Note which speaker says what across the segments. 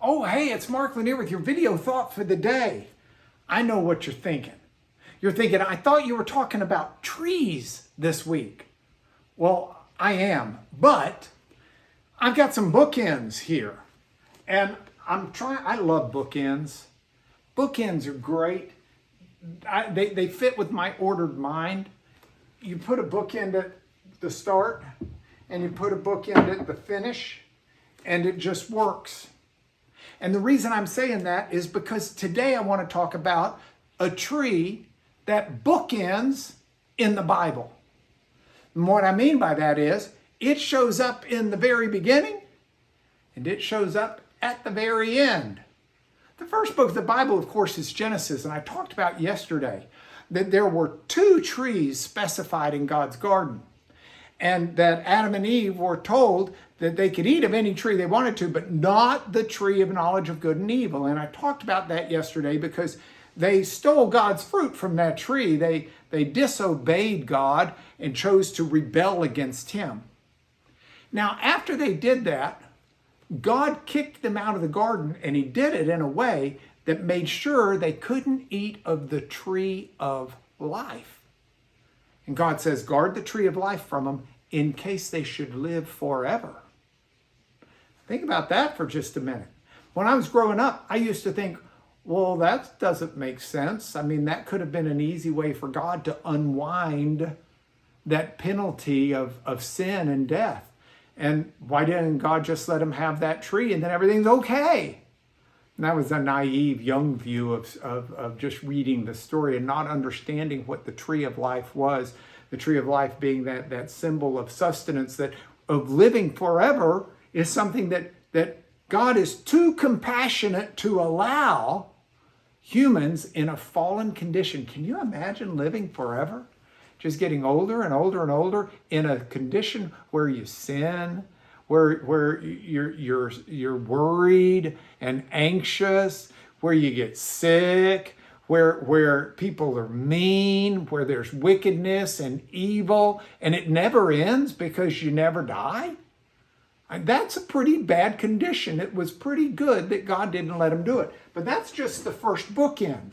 Speaker 1: Oh, hey, it's Mark Lanier with your video thought for the day. I know what you're thinking. You're thinking, I thought you were talking about trees this week. Well, I am, but I've got some bookends here. And I love bookends. Bookends are great. They fit with my ordered mind. You put a bookend at the start and you put a bookend at the finish, and it just works. And the reason I'm saying that is because today I want to talk about a tree that bookends in the Bible. And what I mean by that is it shows up in the very beginning and it shows up at the very end. The first book of the Bible, of course, is Genesis, and I talked about yesterday that there were 2 trees specified in God's garden, and that Adam and Eve were told that they could eat of any tree they wanted to, but not the tree of knowledge of good and evil. And I talked about that yesterday because they stole God's fruit from that tree. They disobeyed God and chose to rebel against him. Now, after they did that, God kicked them out of the garden, and he did it in a way that made sure they couldn't eat of the tree of life. And God says, guard the tree of life from them in case they should live forever. Think about that for just a minute. When I was growing up, I used to think, well, that doesn't make sense. I mean, that could have been an easy way for God to unwind that penalty of sin and death. And why didn't God just let them have that tree and then everything's okay? And that was a naive young view of just reading the story and not understanding what the tree of life was. The tree of life being that symbol of sustenance, that of living forever, is something that God is too compassionate to allow humans in a fallen condition. Can you imagine living forever? Just getting older and older and older in a condition where you sin, where you're worried and anxious, where you get sick, where people are mean, where there's wickedness and evil, and it never ends because you never die. And that's a pretty bad condition. It was pretty good that God didn't let him do it. But that's just the first bookend.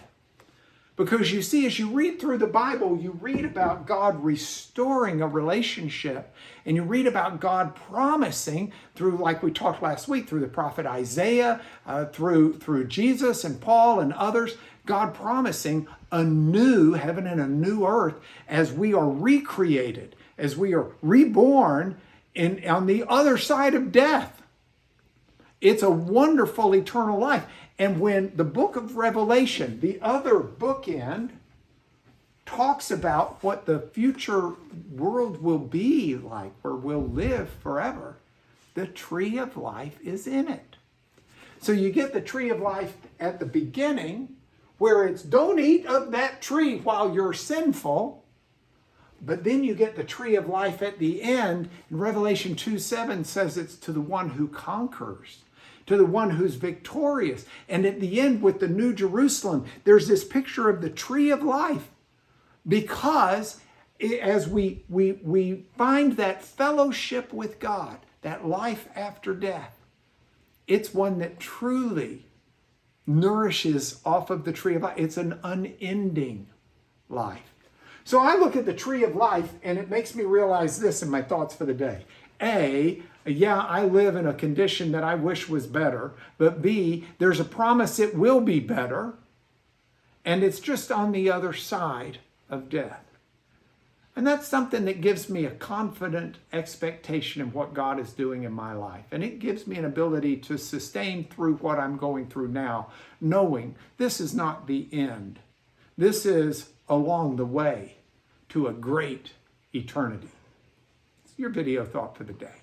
Speaker 1: Because you see, as you read through the Bible, you read about God restoring a relationship, and you read about God promising through, like we talked last week, through the prophet Isaiah, through Jesus and Paul and others, God promising a new heaven and a new earth as we are recreated, as we are reborn on the other side of death. It's a wonderful eternal life. And when the book of Revelation, the other bookend, talks about what the future world will be like, where we'll live forever, the tree of life is in it. So you get the tree of life at the beginning, where it's don't eat of that tree while you're sinful. But then you get the tree of life at the end. And Revelation 2:7 says it's to the one who conquers, to the one who's victorious. And at the end with the New Jerusalem, there's this picture of the tree of life. Because as we find that fellowship with God, that life after death, it's one that truly nourishes off of the tree of life. It's an unending life. So I look at the tree of life and it makes me realize this in my thoughts for the day. A, yeah, I live in a condition that I wish was better, but B, there's a promise it will be better, and it's just on the other side of death. And that's something that gives me a confident expectation of what God is doing in my life. And it gives me an ability to sustain through what I'm going through now, knowing this is not the end. This is along the way to a great eternity. It's your video thought for the day.